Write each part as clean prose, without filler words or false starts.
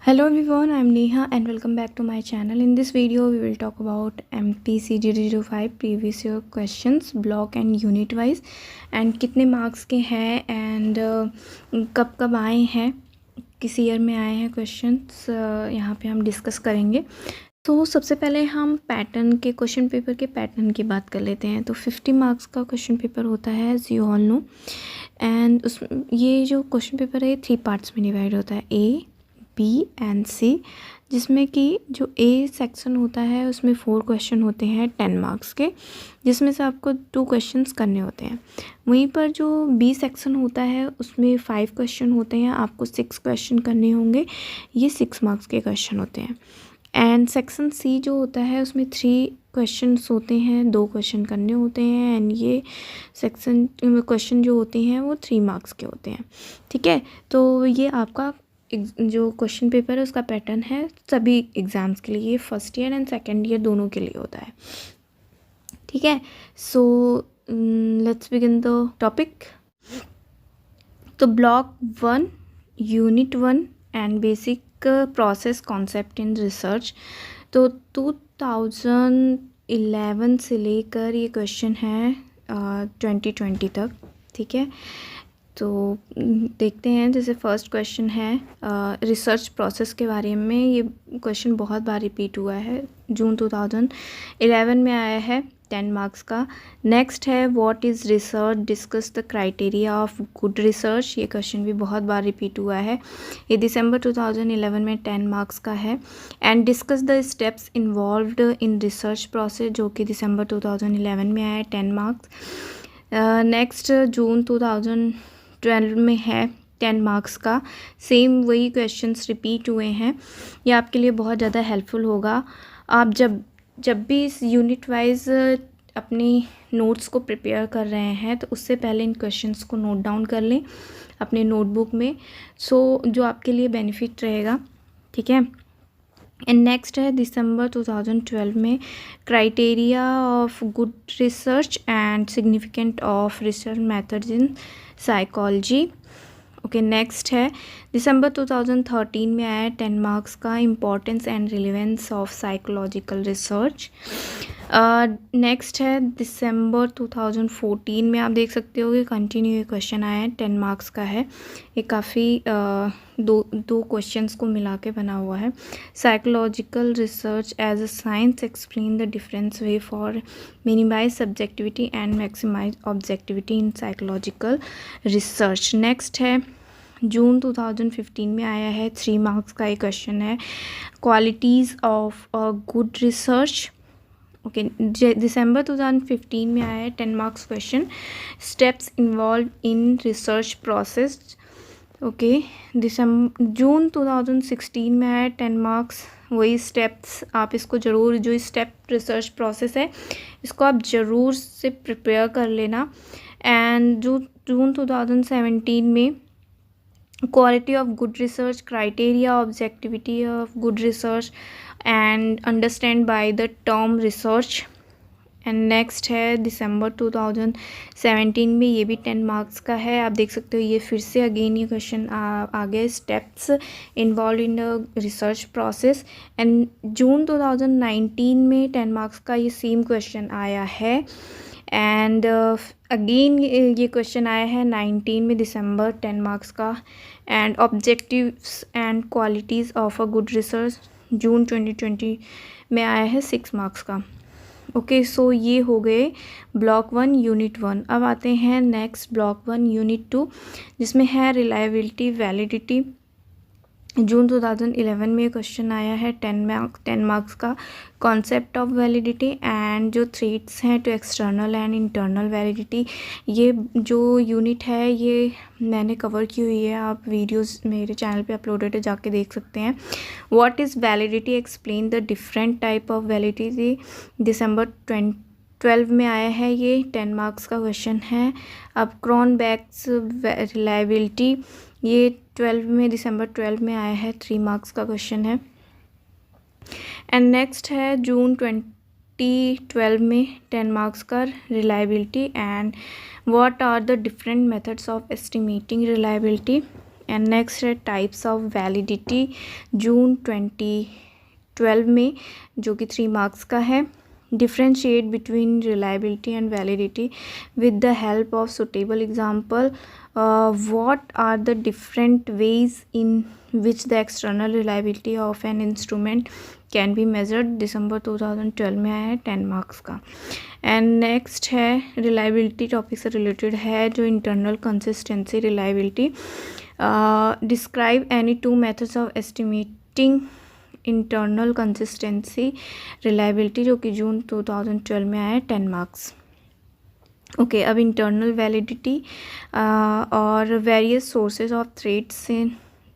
Hello everyone, I'm Neha and welcome back to my channel. In this video, we will talk about MPC 005 previous year questions, block and unit wise, and कितने marks के हैं and कब कब आए हैं, किस year में आए हैं क्वेश्चंस, यहाँ पे हम डिस्कस करेंगे। तो सबसे पहले हम पैटर्न के क्वेश्चन पेपर के पैटर्न की बात कर लेते हैं। तो 50 मार्क्स का क्वेश्चन पेपर होता है as you all know, and उस ये जो क्वेश्चन पेपर है 3 पार्ट्स में डिवाइड होता है, ए बी एंड सी, जिसमें कि जो ए सेक्शन होता है उसमें 4 क्वेश्चन होते हैं 10 मार्क्स के, जिसमें से आपको 2 क्वेश्चंस करने होते हैं। वहीं पर जो बी सेक्शन होता है उसमें 5 क्वेश्चन होते हैं, आपको 6 क्वेश्चन करने होंगे, ये 6 मार्क्स के क्वेश्चन होते हैं। एंड सेक्शन सी जो होता है उसमें 3 क्वेश्चंस होते हैं, 2 क्वेश्चन करने होते हैं, एंड ये सेक्शन क्वेश्चन जो होते हैं वो 3 मार्क्स के होते हैं। ठीक है, तो ये आपका जो क्वेश्चन पेपर है उसका पैटर्न है सभी एग्ज़ाम्स के लिए, first year and second year दोनों के लिए होता है। ठीक है, so let's begin the topic. तो block 1 unit 1 and basic process concept in research. तो 2011 से लेकर ये क्वेश्चन है 2020 तक। ठीक है, तो देखते हैं। जैसे फर्स्ट क्वेश्चन है रिसर्च प्रोसेस के बारे में, ये क्वेश्चन बहुत बार रिपीट हुआ है, जून 2011 में आया है, 10 मार्क्स का। नेक्स्ट है what is research, discuss the criteria of good research, ये क्वेश्चन भी बहुत बार रिपीट हुआ है, ये दिसंबर 2011 में 10 मार्क्स का है। And discuss the steps involved in research process, जो कि दिसंबर 2011 में आया है, 10 मार्क्स। नेक्स्ट जून 2012 में है, 10 मार्क्स का, सेम वही क्वेश्चंस रिपीट हुए हैं। ये आपके लिए बहुत ज़्यादा हेल्पफुल होगा। आप जब भी इस यूनिट वाइज अपनी नोट्स को प्रिपेयर कर रहे हैं तो उससे पहले इन क्वेश्चंस को नोट डाउन कर लें अपने नोटबुक में, सो जो आपके लिए बेनिफिट रहेगा। ठीक है, एंड नेक्स्ट है दिसंबर 2012 में criteria of good research and significant of research methods in psychology. Okay, next है दिसंबर 2013 में आया 10 मार्क्स का, importance and relevance of psychological research. Next है दिसंबर 2014 में, आप देख सकते हो कि कंटिन्यू क्वेश्चन आया है, 10 मार्क्स का है, ये काफ़ी दो क्वेश्चंस को मिला के बना हुआ है। Psychological research as a science explain the difference way for minimize subjectivity and maximize objectivity in psychological research. Next है जून 2015 में आया है, 3 मार्क्स का एक क्वेश्चन है, qualities of a good research. Okay, दिसंबर 2015 में आया है 10 marks question, steps involve in research process. Okay, June 2016 में आया 10 मार्क्स, वही स्टेप्स, आप इसको ज़रूर, जो स्टेप रिसर्च प्रोसेस है इसको आप ज़रूर से प्रिपेयर कर लेना। एंड जून 2017 में quality of good research, criteria objectivity of good research and understand by the term research. And next है दिसंबर 2017 में, ये भी 10 मार्क्स का है, आप देख सकते हो, ये फिर से अगेन ये क्वेश्चन आ गए, steps involve in the research process. And June 2019 में 10 मार्क्स का ये सेम क्वेश्चन आया है। एंड अगेन ये क्वेश्चन आया है 19 में दिसंबर, 10 मार्क्स का। And objectives and qualities of a good research, June 2020 में आया है, 6 मार्क्स का। ओके, सो ये हो गए ब्लॉक 1 यूनिट 1। अब आते हैं नेक्स्ट ब्लॉक 1 यूनिट 2, जिसमें है रिलायबिलिटी वैलिडिटी। जून 2011 में क्वेश्चन आया है 10 मार्क्स का, कॉन्सेप्ट ऑफ वैलिडिटी एंड जो थ्रेट्स हैं to external and internal validity. ये जो यूनिट है ये मैंने कवर की हुई है, आप वीडियोस मेरे चैनल पे अपलोडेड है, जाके देख सकते हैं। What is validity, explain the different type of validity, दिसंबर 2012 में आया है, ये 10 मार्क्स का क्वेश्चन है। अब क्रॉनबैक्स रिलायबिलिटी, ये दिसंबर 12 में आया है, 3 मार्क्स का क्वेश्चन है। एंड नेक्स्ट है जून 2012 में 10 मार्क्स का reliability and what are the different methods of estimating reliability. And next है टाइप्स ऑफ वैलिडिटी जून 2012 में, जो कि 3 मार्क्स का है. Differentiate between reliability and validity with the help of suitable example. what are the different ways in which the external reliability of an instrument can be measured. दिसंबर 2012 में आया है, 10 marks का. एंड नेक्स्ट है reliability topic से related है, जो internal consistency reliability. Describe any 2 methods of estimating internal consistency reliability, जो कि जून 2012 में आया है, 10 मार्क्स. ओके, अब इंटरनल वैलिडिटी और various sources of threats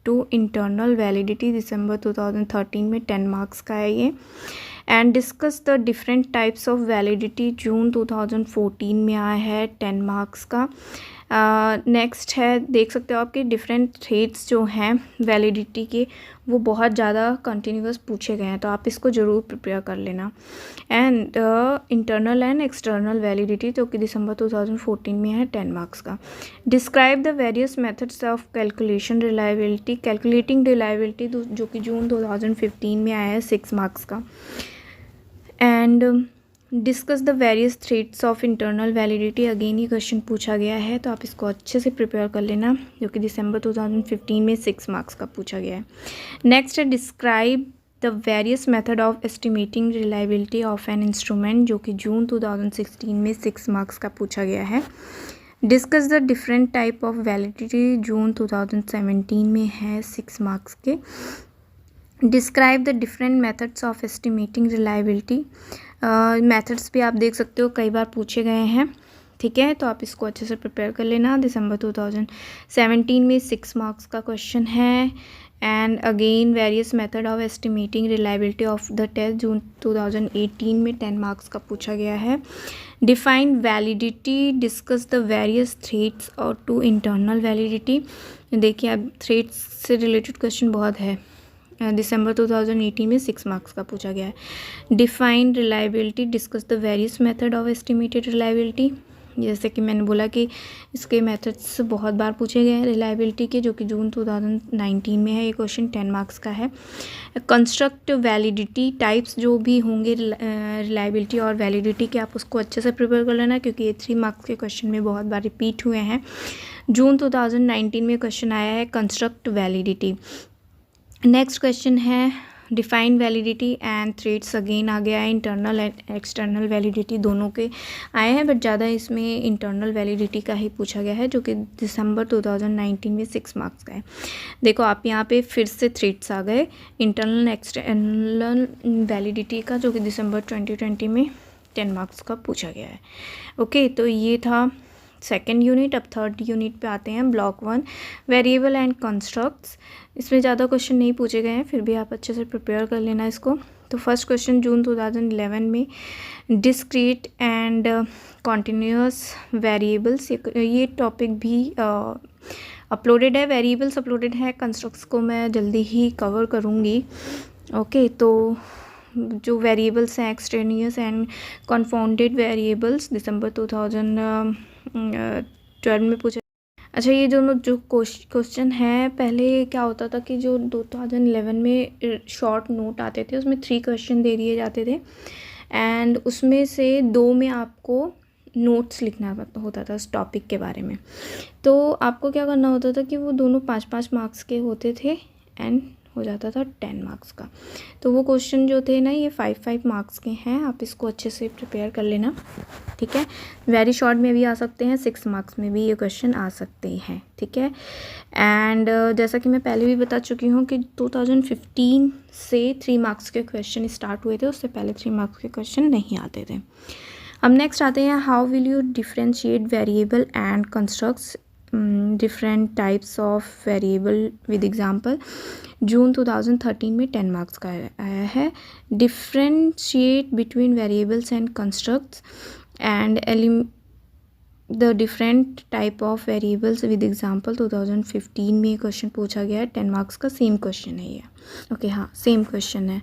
to internal validity, दिसंबर 2013 में 10 मार्क्स का है ये. And discuss the different types of validity, जून 2014 में आया है, 10 मार्क्स का. नेक्स्ट है, देख सकते हो आपके डिफरेंट थ्रेड्स जो हैं वैलिडिटी के, वो बहुत ज़्यादा कंटिन्यूस पूछे गए हैं, तो आप इसको ज़रूर प्रिपेयर कर लेना. And internal and external validity, जो कि दिसंबर 2014 में है, 10 मार्क्स का. Describe the various methods of calculation reliability, calculating reliability, जो कि जून 2015 में आया है, 6 मार्क्स का. And discuss the various threads of internal validity, again ये क्वेश्चन पूछा गया है, तो आप इसको अच्छे से प्रिपेयर कर लेना, जो कि दिसंबर 2015 में 6 मार्क्स का पूछा गया है. नेक्स्ट है describe the various method of estimating reliability of an instrument, जो कि जून 2016 में 6 मार्क्स का पूछा गया है. Discuss the different type of validity, June 2017 में है, 6 मार्क्स के. Describe the different methods of estimating reliability. Methods भी आप देख सकते हो कई बार पूछे गए हैं, ठीक है, तो आप इसको अच्छे से प्रिपेयर कर लेना. दिसंबर 2017 में 6 मार्क्स का क्वेश्चन है. And again various method of estimating reliability of the test, June 2018 में 10 मार्क्स का पूछा गया है. Define validity, discuss the various threats और टू इंटरनल वैलिडिटी. देखिए, अब थ्रेड्स से रिलेटेड क्वेश्चन बहुत है, दिसंबर 2018 में 6 मार्क्स का पूछा गया है. Define reliability, discuss the various method of estimated reliability. जैसे कि मैंने बोला कि इसके मेथड्स बहुत बार पूछे गए हैं रिलायबिलिटी के, जो कि जून 2019 में है, ये क्वेश्चन 10 मार्क्स का है. कंस्ट्रक्ट वैलिडिटी, टाइप्स जो भी होंगे रिलायबिलिटी और वैलिडिटी के, आप उसको अच्छे से प्रिपेयर कर लेना, क्योंकि ये 3 मार्क्स के क्वेश्चन में बहुत बार रिपीट हुए हैं. जून 2019 में क्वेश्चन आया है कंस्ट्रक्ट वैलिडिटी. नेक्स्ट क्वेश्चन है define validity and threats, again आ गया है. इंटरनल एंड एक्सटर्नल वैलिडिटी दोनों के आए हैं, बट ज़्यादा इसमें इंटरनल वैलिडिटी का ही पूछा गया है, जो कि दिसंबर 2019 में 6 मार्क्स का है. देखो, आप यहाँ पे फिर से थ्रेड्स आ गए इंटरनल एक्सटर्नल वैलिडिटी का, जो कि दिसंबर 2020 में 10 मार्क्स का पूछा गया है. ओके, तो ये था सेकेंड यूनिट. अब थर्ड यूनिट पे आते हैं, ब्लॉक 1 वेरिएबल एंड कंस्ट्रक्ट्स. इसमें ज़्यादा क्वेश्चन नहीं पूछे गए हैं, फिर भी आप अच्छे से प्रिपेयर कर लेना इसको. तो फर्स्ट क्वेश्चन जून 2011 में, डिस्क्रीट एंड कॉन्टिन्यूस वेरिएबल्स, ये टॉपिक भी अपलोडेड है, वेरिएबल्स अपलोडेड है. कंस्ट्रक्ट्स को मैं जल्दी ही कवर करूँगी. ओके, तो जो वेरिएबल्स हैं एक्सट्रेनियस एंड कॉन्फाउंडेड वेरिएबल्स, दिसंबर 2012 में पूछा. अच्छा, ये दोनों जो क्वेश्चन है, पहले क्या होता था कि जो 2011 में शॉर्ट नोट आते थे, उसमें 3 क्वेश्चन दे दिए जाते थे, एंड उसमें से 2 में आपको नोट्स लिखना होता था उस टॉपिक के बारे में. तो आपको क्या करना होता था कि वो दोनों 5-5 मार्क्स के होते थे, एंड हो जाता था 10 मार्क्स का. तो वो क्वेश्चन जो थे ना, ये 5-5 मार्क्स के हैं. आप इसको अच्छे से प्रिपेयर कर लेना, ठीक है. वेरी शॉर्ट में भी आ सकते हैं, 6 मार्क्स में भी ये क्वेश्चन आ सकते हैं, ठीक है. एंड जैसा कि मैं पहले भी बता चुकी हूँ कि 2015 से 3 मार्क्स के क्वेश्चन स्टार्ट हुए थे, उससे पहले 3 मार्क्स के क्वेश्चन नहीं आते थे. अब नेक्स्ट आते हैं, how will you differentiate variable and constructs different types of variable with example. June 2013 में 10 मार्क्स का आया है. Differentiate between variables and constructs and the different type of variables with example. 2015 में क्वेश्चन पूछा गया है, 10 मार्क्स का सेम क्वेश्चन है ये. ओके, हाँ, सेम क्वेश्चन है.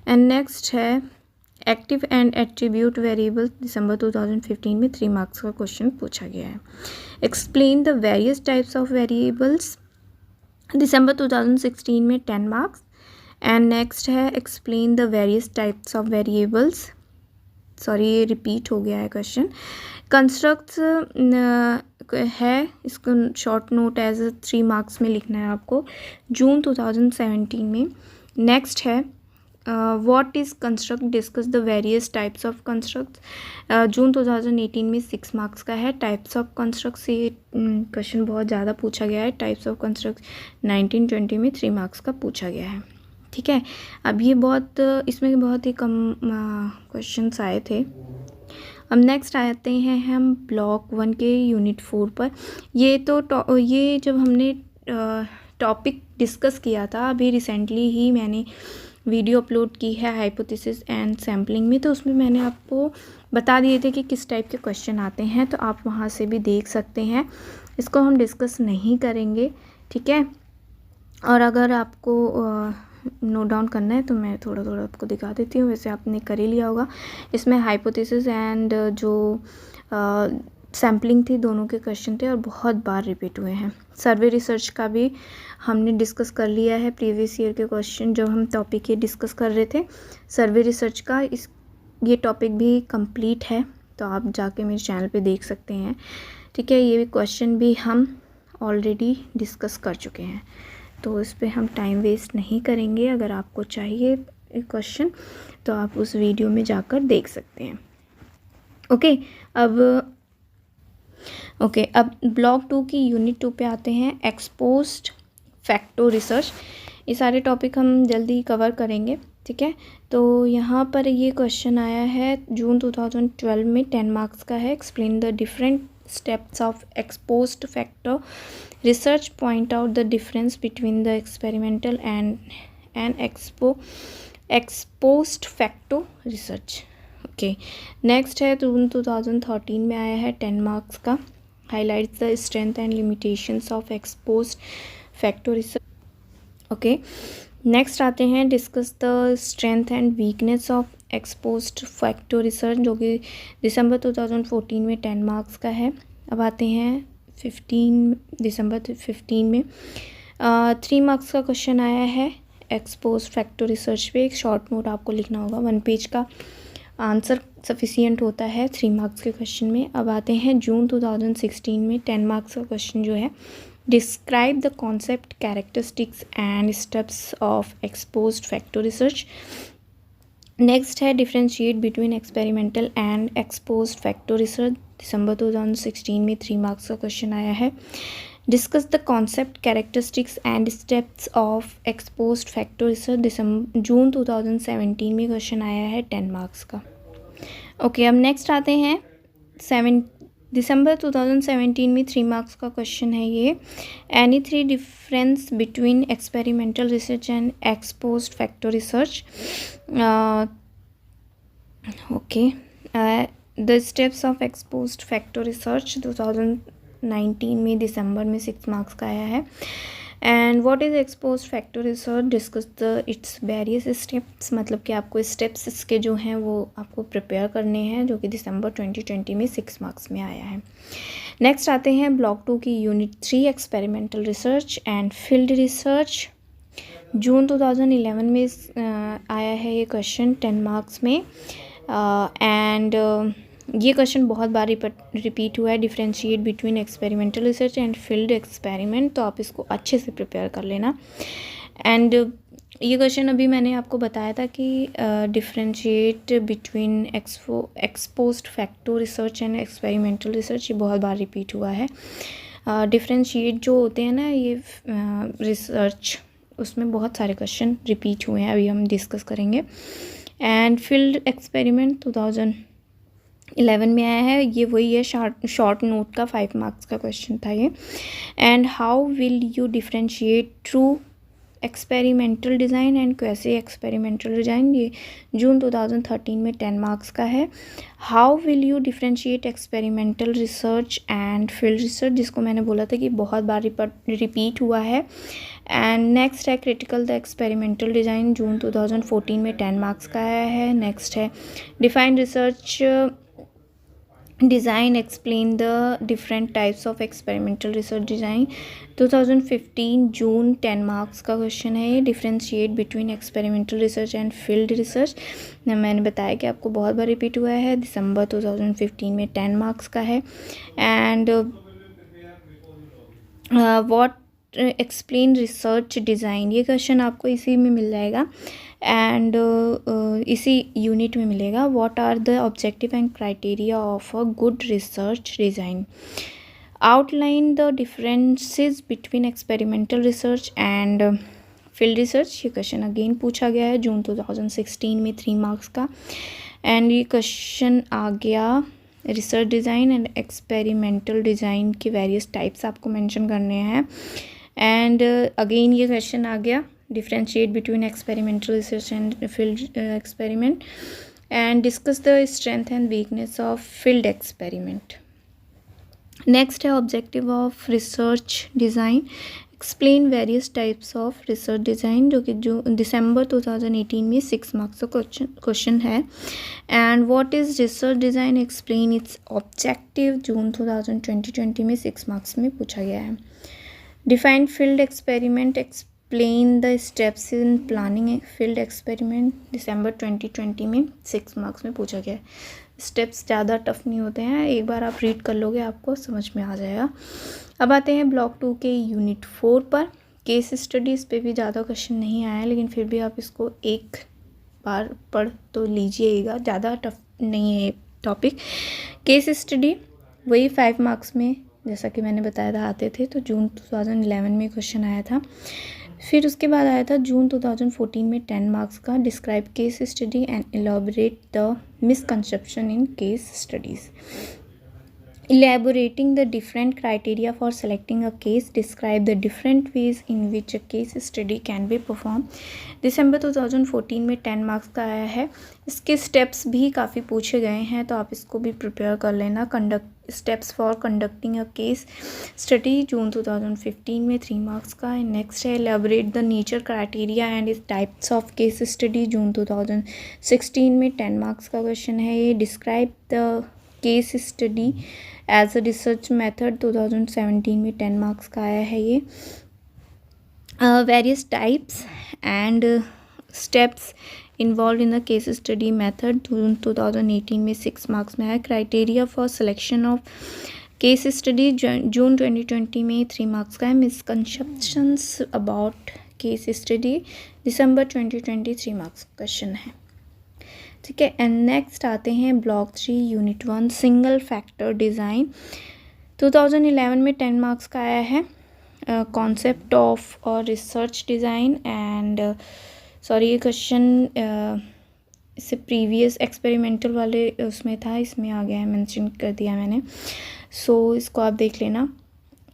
एंड नेक्स्ट है एक्टिव एंड एट्रीब्यूट वेरिएबल, दिसंबर 2015 में 3 मार्क्स का क्वेश्चन पूछा गया है. Explain the various types of variables दिसंबर 2016 में 10 मार्क्स। एंड नेक्स्ट है explain the various types of variables, sorry ये रिपीट हो गया है क्वेश्चन। कंस्ट्रक्ट्स है, इसको शॉर्ट नोट एज 3 मार्क्स में लिखना है आपको, जून 2017 में। नेक्स्ट है what is construct, discuss the various types of constructs, June 2018 में 6 मार्क्स का है। टाइप्स ऑफ कंस्ट्रक्ट्स, ये क्वेश्चन बहुत ज़्यादा पूछा गया है। टाइप्स ऑफ कंस्ट्रक्ट 1920 में 3 मार्क्स का पूछा गया है, ठीक है। अब ये बहुत, इसमें बहुत ही कम क्वेश्चंस आए थे। अब नेक्स्ट आते हैं हम ब्लॉक 1 के यूनिट 4 पर। ये जब हमने टॉपिक डिस्कस किया था, अभी रिसेंटली ही मैंने वीडियो अपलोड की है हाइपोथेसिस एंड सैम्पलिंग में, तो उसमें मैंने आपको बता दिए थे कि किस टाइप के क्वेश्चन आते हैं, तो आप वहाँ से भी देख सकते हैं। इसको हम डिस्कस नहीं करेंगे, ठीक है। और अगर आपको नोट डाउन करना है तो मैं थोड़ा थोड़ा आपको दिखा देती हूँ, वैसे आपने कर ही लिया होगा। इसमें हाइपोथेसिस एंड जो सैम्पलिंग थी, दोनों के क्वेश्चन थे और बहुत बार रिपीट हुए हैं। सर्वे रिसर्च का भी हमने डिस्कस कर लिया है, प्रीवियस ईयर के क्वेश्चन जब हम टॉपिक ये डिस्कस कर रहे थे सर्वे रिसर्च का, ये टॉपिक भी कंप्लीट है, तो आप जाके मेरे चैनल पे देख सकते हैं, ठीक है। ये भी क्वेश्चन भी हम ऑलरेडी डिस्कस कर चुके हैं, तो इस पे हम टाइम वेस्ट नहीं करेंगे। अगर आपको चाहिए क्वेश्चन तो आप उस वीडियो में जाकर देख सकते हैं, ओके। अब ब्लॉक 2 की यूनिट 2 पे आते हैं, एक्सपोज्ड फैक्टो रिसर्च। ये सारे टॉपिक हम जल्दी कवर करेंगे, ठीक है। तो यहाँ पर ये क्वेश्चन आया है जून 2012 में, 10 मार्क्स का है। Explain the different steps of exposed factor research, point out the difference between the experimental and exposed factor research, okay। next है 2013 में आया है, 10 मार्क्स का, highlights the strength and limitations of exposed factor research, okay। Next आते हैं discuss the strength and weakness of ex post facto research, जो कि दिसंबर 2014 में 10 मार्क्स का है। अब आते हैं दिसंबर 15 में 3 मार्क्स का क्वेश्चन आया है एक्सपोज्ड फैक्टर रिसर्च पे। एक शॉर्ट नोट आपको लिखना होगा, 1 पेज का आंसर सफिशिएंट होता है 3 मार्क्स के क्वेश्चन में। अब आते हैं जून 2016 में 10 मार्क्स का क्वेश्चन जो है, describe the concept, characteristics and steps of ex post facto research. Next है differentiate between experimental and ex post facto research, दिसंबर 2016 में 3 मार्क्स का क्वेश्चन आया है। Discuss the concept, characteristics and steps of ex post facto research, June 2017 में question आया है 10 marks का, ओके। अब नेक्स्ट आते हैं दिसंबर 2017 में 3 मार्क्स का क्वेश्चन है ये, any 3 difference between experimental research and ex post facto research, okay. The steps of ex post facto research 2019 में दिसंबर में 6 मार्क्स का आया है। And what is exposed facto research, discuss the its various steps, मतलब कि आपको स्टेप्स इसके जो हैं वो आपको प्रिपेयर करने हैं, जो कि दिसंबर 2020 में 6 मार्क्स में आया है। नेक्स्ट आते हैं ब्लॉक 2 की unit 3, experimental research and field research, June 2011 में आया है ये क्वेश्चन 10 मार्क्स में। एंड ये क्वेश्चन बहुत बार रिपीट हुआ है, differentiate between experimental research and field experiment, तो आप इसको अच्छे से प्रिपेयर कर लेना। एंड ये क्वेश्चन अभी मैंने आपको बताया था कि differentiate between exposed facto research and experimental research, ये बहुत बार रिपीट हुआ है। डिफ्रेंशिएट जो होते हैं ना ये रिसर्च, उसमें बहुत सारे क्वेश्चन रिपीट हुए हैं, अभी हम डिस्कस करेंगे। एंड फील्ड एक्सपेरिमेंट 2011 में आया है, ये वही है, शॉर्ट नोट का 5 मार्क्स का क्वेश्चन था ये। And how will you differentiate true experimental design and quasi experimental design, ये जून 2013 में 10 मार्क्स का है। How will you differentiate experimental research and field research, जिसको मैंने बोला था कि बहुत बार रिपीट हुआ है। एंड नेक्स्ट है critical the experimental design, June 2014 में 10 मार्क्स का आया है। नेक्स्ट है define research design explain the different types of experimental research design 2015 June 10 marks का क्वेश्चन है ये। Differentiate between experimental research and field research, मैंने बताया कि आपको बहुत बार रिपीट हुआ है। दिसंबर 2015 में 10 मार्क्स का है। And what explain research design, ये क्वेश्चन आपको इसी में मिल जाएगा एंड इसी यूनिट में मिलेगा। What are the objective and criteria of a good research design, outline the differences between experimental research and field research, ये क्वेश्चन अगेन पूछा गया है जून 2016 में 3 मार्क्स का। एंड ये क्वेश्चन आ गया research design and experimental design के वेरियस टाइप्स आपको मेंशन करने हैं। एंड अगेन ये क्वेश्चन आ गया differentiate between experimental research and field experiment and discuss the strength and weakness of field experiment. Next है objective of research design, explain various types of research design, जो दिसंबर 2018 में 6 marks का question है। And what is research design, explain its objective, June 2020 में 6 marks में पूछा गया है। Define field experiment, explain the steps in planning field experiment, दिसंबर 2020 में 6 मार्क्स में पूछा गया है। स्टेप्स ज़्यादा टफ नहीं होते हैं, एक बार आप रीड कर लोगे आपको समझ में आ जाएगा। अब आते हैं ब्लॉक 2 के यूनिट 4 पर। केस स्टडीज़ पे भी ज़्यादा क्वेश्चन नहीं आया, लेकिन फिर भी आप इसको एक बार पढ़ तो लीजिएगा, ज़्यादा टफ नहीं है टॉपिक। केस स्टडी वही 5 मार्क्स में, जैसा कि मैंने बताया था, आते थे। तो जून 2011 में क्वेश्चन आया था। फिर उसके बाद आया था जून 2014 में 10 मार्क्स का, describe case study and elaborate the misconception in case studies, elaborating the different criteria for selecting a case, describe the different ways in which a case study can be performed। दिसंबर 2014 में 10 marks का आया है। इसके steps भी काफ़ी पूछे गए हैं, तो आप इसको भी प्रिपेयर कर लेना। Steps for conducting a case study, June 2015 में 3 मार्क्स का है। नेक्स्ट है elaborate the nature criteria and its types of case study, जून 2016 में 10 मार्क्स का क्वेश्चन है ये। Describe the case study as a research method, 2017 में 10 मार्क्स का आया है ये। Various types and steps involve in the case study method, 2018 में 6 मार्क्स में आया। Criteria for selection of case study, June 2020 में 3 मार्क्स का है। मिसकंसेप्शंस अबाउट केस स्टडी, दिसंबर 2020 3 मार्क्स क्वेश्चन है, ठीक है। एंड नेक्स्ट आते हैं block 3 unit 1, single factor design, 2011 में 10 मार्क्स का आया है। कॉन्सेप्ट ऑफ और रिसर्च डिज़ाइन एंड सॉरी, ये क्वेश्चन इससे प्रीवियस एक्सपेरिमेंटल वाले उसमें था, इसमें आ गया है, मेंशन कर दिया मैंने, सो इसको आप देख लेना।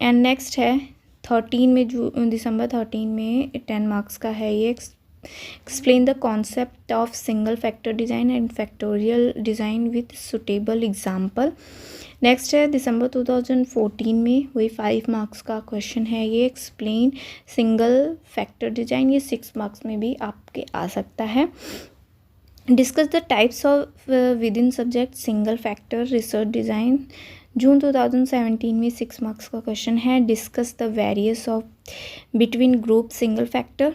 एंड नेक्स्ट है 13 में दिसंबर 13 में 10 मार्क्स का है ये। Explain the concept of single factor design and factorial design with suitable example. Next है दिसंबर 2014 में वही 5 मार्क्स का क्वेश्चन है ये। एक्सप्लेन सिंगल फैक्टर डिज़ाइन, ये 6 मार्क्स में भी आपके आ सकता है। Discuss the types of within subject single factor research design, June 2017 में 6 मार्क्स का क्वेश्चन है। Discuss the various of between group single factor,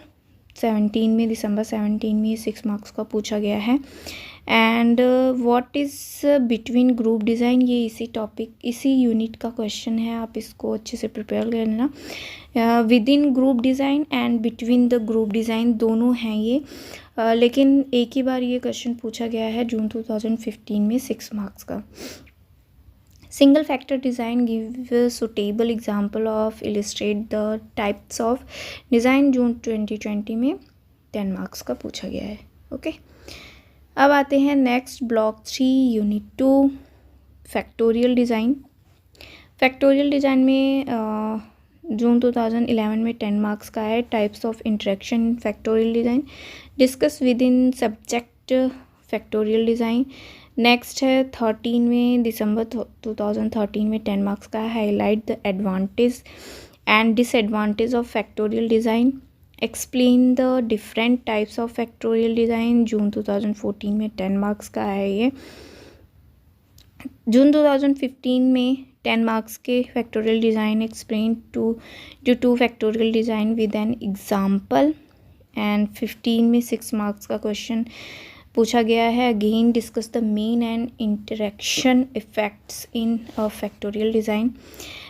17 में दिसंबर 17 में 6 मार्क्स का पूछा गया है। And what is between group design, ये इसी टॉपिक इसी यूनिट का क्वेश्चन है, आप इसको अच्छे से प्रिपेयर कर लेना। With in group design and between the group design दोनों हैं ये, लेकिन एक ही बार ये क्वेश्चन पूछा गया है जून 2015 में 6 मार्क्स का। Single factor design give suitable example of illustrate the types of design, June 2020 में 10 मार्क्स का पूछा गया है, ओके। अब आते हैं next block 3 unit 2, factorial design. Factorial design में जून 2011 में 10 मार्क्स का है। Types of interaction factorial design, discuss within subject factorial design. Next है 13 में दिसंबर 2013 में 10 मार्क्स का, highlight the advantage and disadvantage of factorial design, explain the different types of factorial design, June 2014 में 10 marks का है ये। जून 2015 में 10 मार्क्स के factorial design explain to factorial design with an example. And 15 में 6 मार्क्स का क्वेश्चन पूछा गया है। Again discuss the main and interaction effects in a factorial design.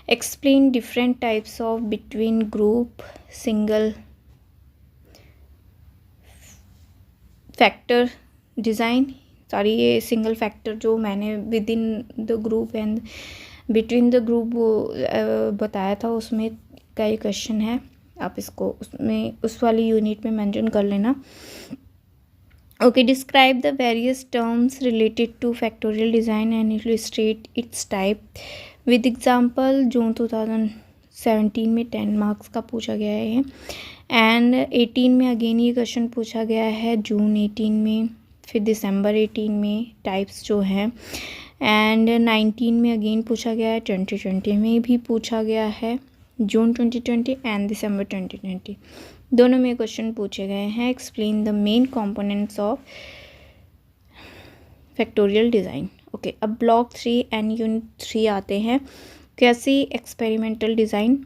Explain different types of between group single factor design. Sorry, ये single factor जो मैंने with in the group and between the group बताया था उसमें का ये question है। आप इसको उसमें उस वाली यूनिट में मेंशन कर लेना। Okay, describe the various terms related to factorial design and illustrate its type with example. June 2017 में 10 मार्क्स का पूछा गया है। एंड 18 में अगेन ये क्वेश्चन पूछा गया है, जून 18 में, फिर दिसंबर 18 में टाइप्स जो हैं। एंड 19 में अगेन पूछा गया है, 2020 में भी पूछा गया है, जून 2020 एंड दिसंबर 2020 दोनों में क्वेश्चन पूछे गए हैं। Explain the main components of factorial design. Okay, अब ब्लॉक 3 एंड यूनिट 3 आते हैं, कैसी एक्सपेरिमेंटल डिज़ाइन।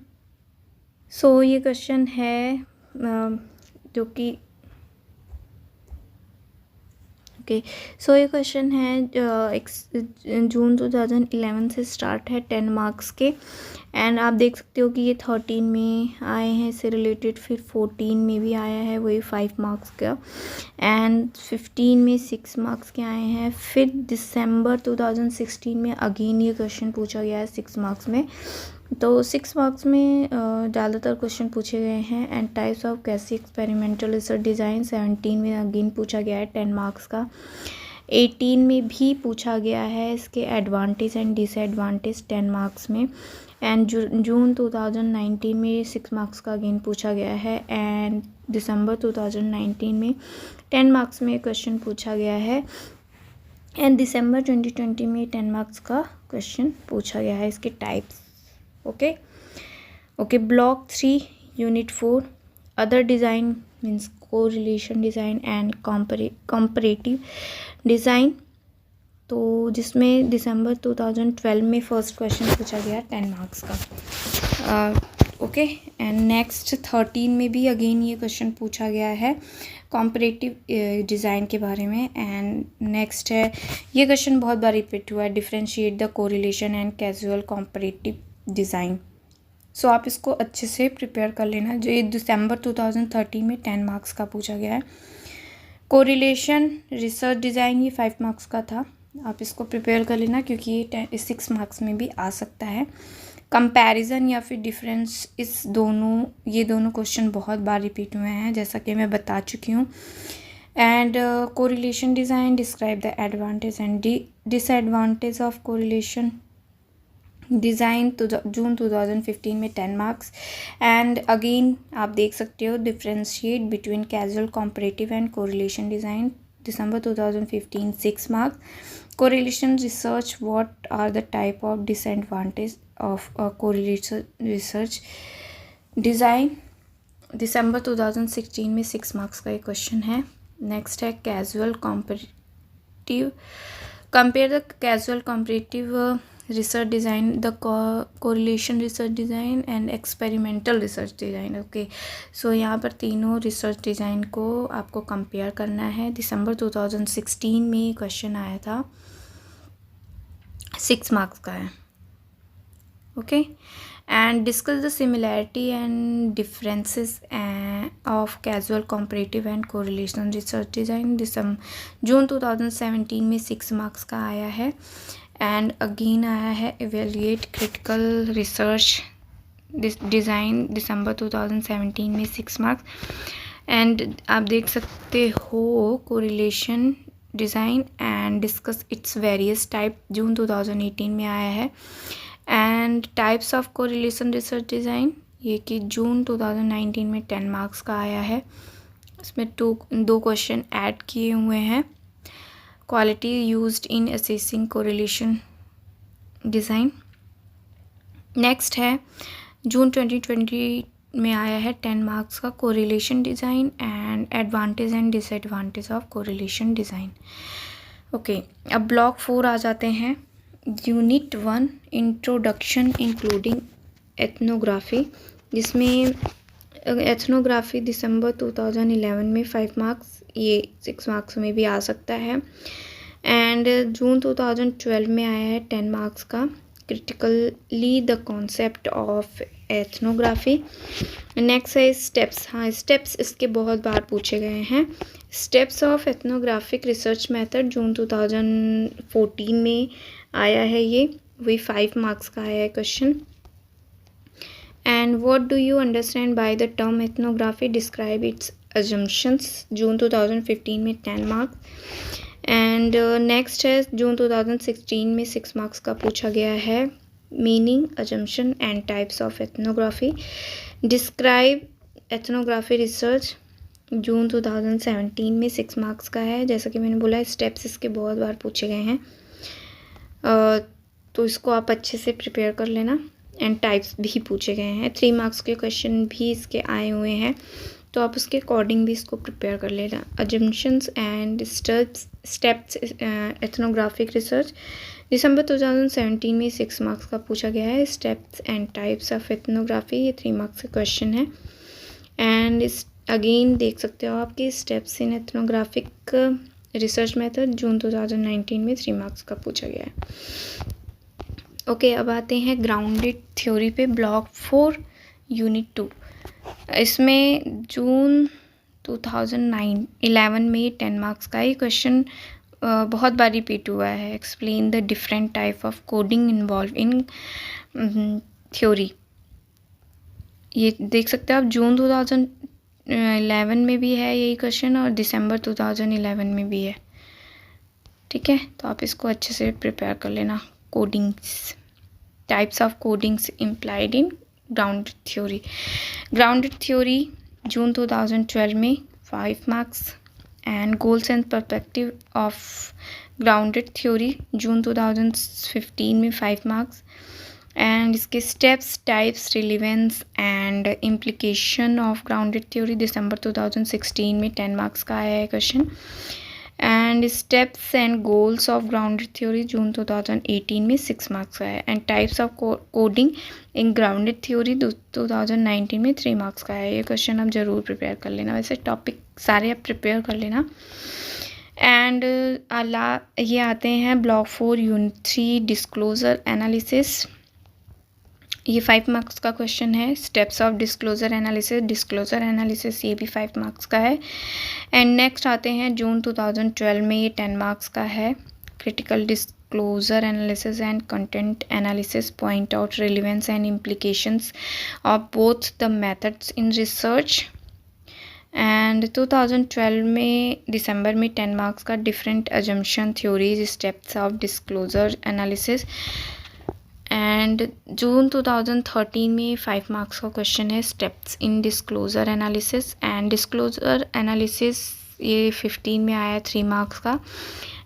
सो ये क्वेश्चन है जो कि ओके, सो ये क्वेश्चन है जून 2011 से स्टार्ट है, 10 मार्क्स के। एंड आप देख सकते हो कि ये 13 में आए हैं इससे रिलेटेड, फिर 14 में भी आया है वही 5 मार्क्स का, एंड 15 में 6 मार्क्स के आए हैं। फिर दिसंबर 2016 में अगेन ये क्वेश्चन पूछा गया है 6 मार्क्स में। तो 6 मार्क्स में ज़्यादातर क्वेश्चन पूछे गए हैं। एंड टाइप्स ऑफ कैसी एक्सपेरिमेंटल रिसर्च डिज़ाइन 17 में अगेन पूछा गया है 10 मार्क्स का। 18 में भी पूछा गया है इसके एडवांटेज एंड डिसएडवांटेज 10 मार्क्स में। एंड जून 2019 में 6 मार्क्स का अगेन पूछा गया है। एंड दिसंबर 2019 में 10 मार्क्स में क्वेश्चन पूछा गया है। एंड दिसंबर 2020 में 10 मार्क्स का क्वेश्चन पूछा गया है, इसके types. Okay, block 3 unit 4 other design means correlation design and comparative design. तो जिसमें दिसंबर 2012 में फर्स्ट क्वेश्चन पूछा गया 10 मार्क्स का। ओके, एंड नेक्स्ट 13 में भी अगेन ये क्वेश्चन पूछा गया है कंपैरेटिव डिज़ाइन के बारे में। एंड नेक्स्ट है, ये क्वेश्चन बहुत बार रिपीट हुआ है, differentiate the correlation and causal comparative design. So आप इसको अच्छे से प्रिपेयर कर लेना। जो ये दिसंबर 2013 में 10 मार्क्स का पूछा गया है। कोरिलेशन रिसर्च डिज़ाइन ये 5 मार्क्स का था, आप इसको प्रिपेयर कर लेना क्योंकि ये 6 मार्क्स में भी आ सकता है। कंपैरिजन या फिर डिफरेंस, ये दोनों क्वेश्चन बहुत बार रिपीट हुए हैं जैसा कि मैं बता चुकी हूँ। And correlation design describe the advantage and disadvantage of correlation design. तो जून 2015 में 10 मार्क्स। एंड अगेन आप देख सकते हो differentiate between causal comparative and correlation design, दिसंबर 2015 6 marks. Correlation research, what are the type of disadvantage of correlation research design, दिसंबर 2016 में 6 marks का एक क्वेश्चन है। नेक्स्ट है causal comparative, compare the causal comparative research design, the correlation research design and experimental research design. Okay, so यहाँ पर तीनों research design को आपको कंपेयर करना है। दिसंबर 2016 में क्वेश्चन आया था, 6 मार्क्स का है। Okay, and discuss the similarity and differences of causal comparative and correlation research design. June 2017 में 6 मार्क्स का आया है। एंड अगेन आया है इवेल्युएट क्रिटिकल रिसर्च डिज़ाइन, दिसंबर 2017 में 6 मार्क्स। एंड आप देख सकते हो correlation design and discuss its various type, June 2018 में आया है। And types of correlation research design, ये कि जून 2019 में 10 मार्क्स का आया है। इसमें दो क्वेश्चन ऐड किए हुए हैं। Quality used in assessing correlation design. Next है जून 2020 में आया है 10 मार्क्स का correlation design and advantage and disadvantage of correlation design. Okay, अब ब्लॉक 4 आ जाते हैं। यूनिट 1 इंट्रोडक्शन इंक्लूडिंग एथनोग्राफी, जिसमें एथनोग्राफी दिसंबर 2011 में 5 मार्क्स, ये 6 मार्क्स में भी आ सकता है। एंड जून 2012 में आया है 10 मार्क्स का, critically the concept of ethnography. Next है स्टेप्स। हाँ, स्टेप्स इसके बहुत बार पूछे गए हैं। Steps of ethnographic research method June 2014 में आया है, ये वही 5 मार्क्स का आया है question. And what do you understand by the term ethnography, describe its assumptions, June 2015 में 10 मार्क्स। एंड नेक्स्ट है जून 2016 में 6 मार्क्स का पूछा गया है, meaning, assumption and types of ethnography, describe ethnography research, June 2017 में 6 मार्क्स का है। जैसा कि मैंने बोला, स्टेप्स इसके बहुत बार पूछे गए हैं, तो इसको आप अच्छे से प्रिपेयर कर लेना। एंड टाइप्स भी पूछे गए हैं, 3 मार्क्स के क्वेश्चन भी इसके आए हुए हैं, तो आप उसके अकॉर्डिंग भी इसको प्रिपेयर कर लेना। Assumptions and steps ethnographic research, दिसंबर 2017 में 6 मार्क्स का पूछा गया है। Steps and types of ethnography, ये 3 मार्क्स का क्वेश्चन है। एंड अगेन देख सकते हो आपके steps in ethnographic research method, June 2019 में 3 मार्क्स का पूछा गया है। ओके, अब आते हैं ग्राउंडेड थ्योरी पे, ब्लॉक 4 यूनिट 2। इसमें जून 2011 में 10 मार्क्स का ये क्वेश्चन बहुत बार रिपीट हुआ है। Explain the different type of coding involve in theory, ये देख सकते हो आप, जून 2011 में भी है यही क्वेश्चन और दिसंबर 2011 में भी है। ठीक है, तो आप इसको अच्छे से प्रिपेयर कर लेना। Codings, types of codings implied in grounded theory. Grounded theory June 2012 में 5 marks. And goals and perspective of grounded theory, June 2015 में 5 मार्क्स। एंड इसके steps, types, relevance and implication of grounded theory, दिसंबर 2016 में 10 marks का आया है question. And steps and goals of grounded theory, June 2018 में 6 marks का है। And types of coding in grounded theory 2019 में 3 मार्क्स का है। ये क्वेश्चन आप ज़रूर प्रिपेयर कर लेना, वैसे टॉपिक सारे आप प्रिपेयर कर लेना। एंड ये आते हैं ब्लॉक 4 यूनिट 3 डिस्क्लोजर एनालिसिस, ये 5 मार्क्स का क्वेश्चन है। स्टेप्स ऑफ डिस्क्लोजर एनालिसिस ये भी 5 मार्क्स का है। एंड नेक्स्ट आते हैं जून 2012 में, ये 10 मार्क्स का है। Critical disclosure analysis and content analysis, point out relevance and implications of both the methods in research. And 2012 में दिसंबर में 10 मार्क्स का, different assumption theories, steps of disclosure analysis. And June 2013 में 5 मार्क्स का क्वेश्चन है, steps in discourse analysis. And disclosure analysis ये 15 में आया 3 marks का।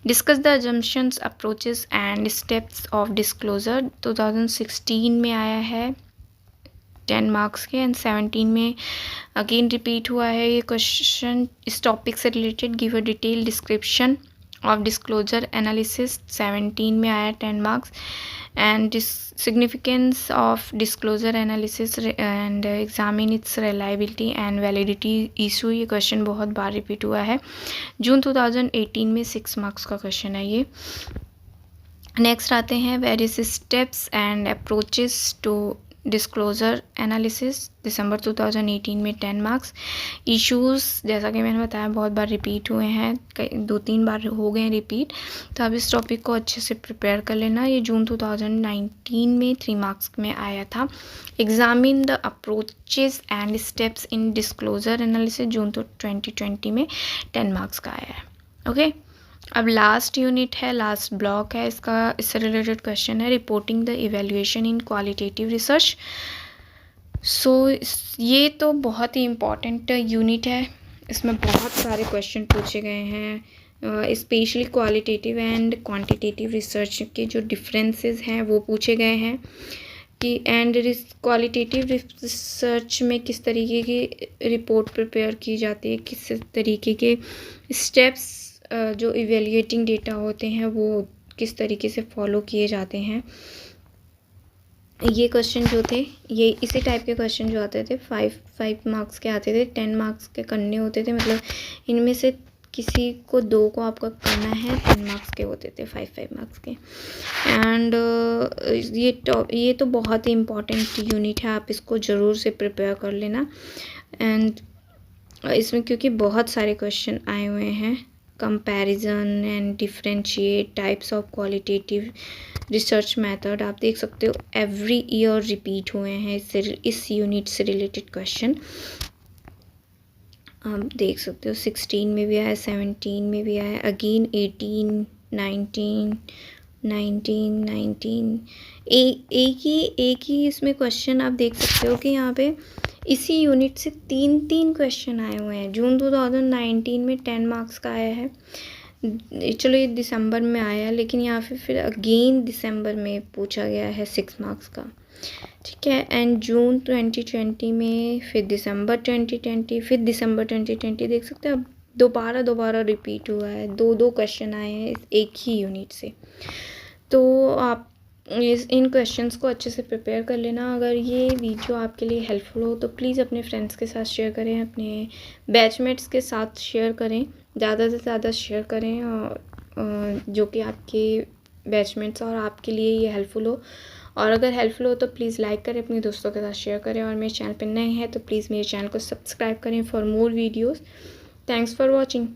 Discuss the assumptions, approaches and steps of disclosure, 2016 में आया है 10 मार्क्स के। एंड 17 में अगेन रिपीट हुआ है ये क्वेश्चन, इस टॉपिक से related, give a detail description of disclosure analysis, 17 में आया 10 marks. And significance of disclosure analysis and examine it's reliability and validity issue, ये क्वेश्चन बहुत बार रिपीट हुआ है, जून 2018 में 6 मार्क्स का क्वेश्चन है ये। नेक्स्ट आते हैं various steps and approaches to discourse analysis, दिसंबर 2018 में 10 मार्क्स। इश्यूज़, जैसा कि मैंने बताया, बहुत बार रिपीट हुए हैं, 2-3 बार हो गए हैं रिपीट, तो आप इस टॉपिक को अच्छे से प्रिपेयर कर लेना। ये जून 2019 में 3 मार्क्स में आया था। Examine the approaches and steps in discourse analysis, June 2020 में 10 मार्क्स का आया है। ओके, अब लास्ट यूनिट है, लास्ट ब्लॉक है इसका, इससे रिलेटेड क्वेश्चन है, reporting the evaluation in qualitative research. So ये तो बहुत ही इम्पॉर्टेंट यूनिट है, इसमें बहुत सारे क्वेश्चन पूछे गए हैं, specially qualitative and quantitative research के जो डिफरेंसेस हैं वो पूछे गए हैं कि एंड क्वालिटेटिव रिसर्च में किस तरीके की रिपोर्ट प्रिपेयर की जाती है, किस तरीके के स्टेप्स जो इवेल्युएटिंग डेटा होते हैं वो किस तरीके से फॉलो किए जाते हैं। ये क्वेश्चन जो थे ये इसी टाइप के क्वेश्चन जो आते थे 5 मार्क्स के आते थे, 10 मार्क्स के करने होते थे, मतलब इनमें से किसी को 2 को आपका करना है, 10 मार्क्स के होते थे, 5 मार्क्स के। एंड ये तो बहुत ही इम्पॉर्टेंट यूनिट है, आप इसको ज़रूर से प्रिपेयर कर लेना। एंड इसमें क्योंकि बहुत सारे क्वेश्चन आए हुए हैं, comparison and differentiate types of qualitative research method, आप देख सकते हो एवरी ईयर रिपीट हुए हैं इस यूनिट से रिलेटेड क्वेश्चन। आप देख सकते हो 16 में भी आया, 17 में भी आया, अगेन 18, 19 एक ही इसमें क्वेश्चन आप देख सकते हो कि यहाँ पे इसी यूनिट से 3 क्वेश्चन आए हुए हैं। जून 2019 में 10 मार्क्स का आया है, चलो ये दिसंबर में आया, लेकिन यहाँ पे फिर अगेन दिसंबर में पूछा गया है 6 मार्क्स का, ठीक है। एंड जून 2020 में, फिर दिसंबर 2020, फिर दिसंबर 2020, देख सकते हैं अब दोबारा रिपीट हुआ है, 2 क्वेश्चन आए हैं एक ही यूनिट से। तो आप इन क्वेश्चन्स को अच्छे से प्रिपेयर कर लेना। अगर ये वीडियो आपके लिए हेल्पफुल हो तो प्लीज़ अपने फ्रेंड्स के साथ शेयर करें, अपने बैचमेट्स के साथ शेयर करें, ज़्यादा से ज़्यादा शेयर करें, और जो कि आपके बैचमेट्स और आपके लिए ये हेल्पफुल हो। और अगर हेल्पफुल हो तो प्लीज़ लाइक करें, अपने दोस्तों के साथ शेयर करें, और मेरे चैनल पर नए हैं तो प्लीज़ मेरे चैनल को सब्सक्राइब करें for more videos. Thanks for watching.